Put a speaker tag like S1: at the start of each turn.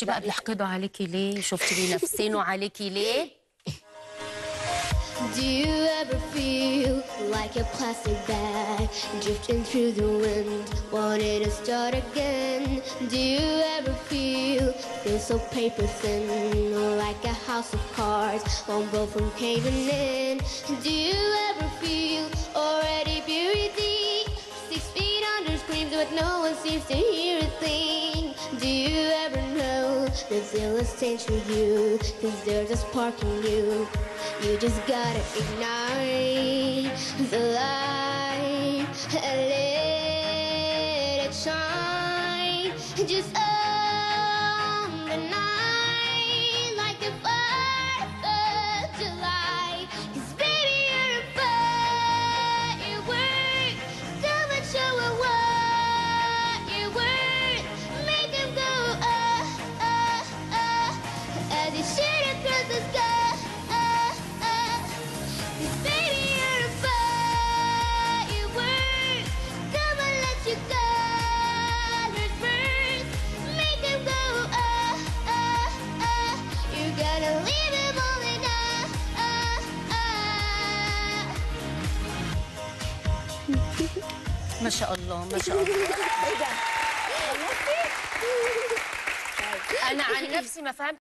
S1: شفتي بقى بيحقدوا عليكي ليه؟ شفتي بينفسنوا عليكي ليه؟
S2: Do you ever feel like a plastic bag drifting through the wind, wanting to start again? Do you ever feel so paper thin, like a house of cards, one blow from caving in? Do you ever feel already buried deep, 6 feet under screams but no one seems to hear a thing? Do you ever know that they'll stand for you, 'cause there's a spark in you? You just gotta ignite the light and let it shine. Just on the night like the 4th of July. 'Cause baby, you're a firework. Someone show her what you're worth. Make them go as you shoot across the sky.
S1: ما شاء الله ما شاء الله.
S3: ايه ده؟
S1: انا عن نفسي ما فهمت